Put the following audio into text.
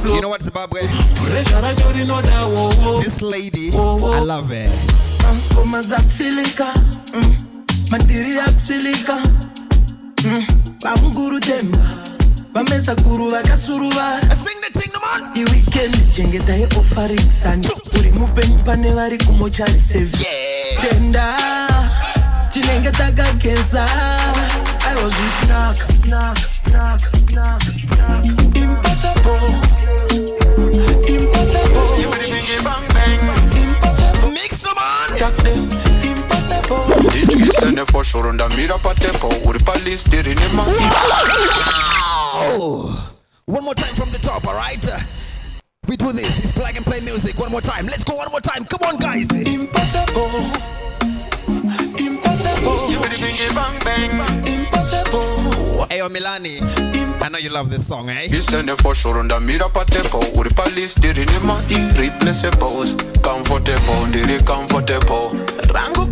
You know what, Zimbabwe? This lady, I love her. Sing the thing, man. The weekend jengeta ye offering sani. Uri mupeni pane vari kumochari save. Tenda chinengeta gageza. I was with knock. Impossible. Mix the man. Impossible. DJ send for sure and mira pa tempo. Uri pa list diri ni ma. One more time from the top, alright? We do this. It's plug and play music. One more time. Let's go one more time. Come on, guys. Impossible. Hey, Milani. I know you love this song, eh? You send for sure and mira pa tempo. Uri pa list diri ni ma. Irreplaceable. Comfortable, diri comfortable. Rango